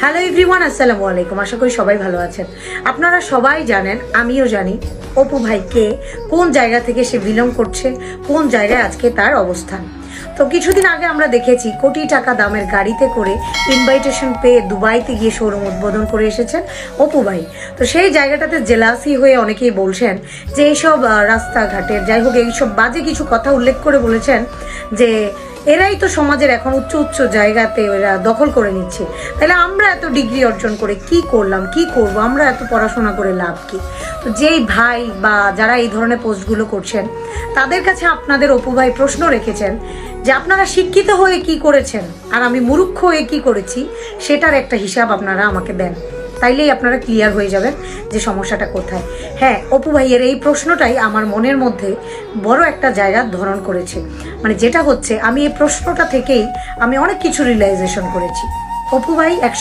Hello everyone, আসসালামু আলাইকুম। আশা করি সবাই ভালো আছেন। আপনারা সবাই জানেন, আমিও জানি অপু ভাইকে কোন জায়গা থেকে সে বিলং করছে, কোন জায়গায় আজকে তার অবস্থান। তো কিছুদিন আগে আমরা দেখেছি কোটি টাকা দামের গাড়িতে করে ইনভাইটেশন পেয়ে দুবাইতে গিয়ে শোরুম উদ্বোধন করে এসেছেন অপু ভাই। তো সেই জায়গাটাতে জেলাসি হয়ে অনেকেই বলছেন যে এইসব রাস্তাঘাটের যাই হোক এইসব বাজে কিছু কথা উল্লেখ করে বলেছেন যে এরাই তো সমাজের এখন উচ্চ উচ্চ জায়গাতে এরা দখল করে নিচ্ছে, তাহলে আমরা এত ডিগ্রি অর্জন করে কি করলাম, কি করব, আমরা এত পড়াশোনা করে লাভ কি? তো যেই ভাই বা যারা এই ধরনের পোস্টগুলো করছেন তাদের কাছে আপনাদের অপু ভাই প্রশ্ন রেখেছেন যে আপনারা শিক্ষিত হয়ে কি করেছেন আর আমি মূর্খ হয়ে কি করেছি, সেটার একটা হিসাব আপনারা আমাকে দেন, তাইলেই আপনারা ক্লিয়ার হয়ে যাবেন যে সমস্যাটা কোথায়। হ্যাঁ, অপু ভাইয়ের এই প্রশ্নটাই আমার মনের মধ্যে বড় একটা জায়গা ধারণ করেছে। মানে যেটা হচ্ছে, আমি এই প্রশ্নটা থেকেই আমি অনেক কিছু রিয়েলাইজেশন করেছি। অপু ভাই একসময়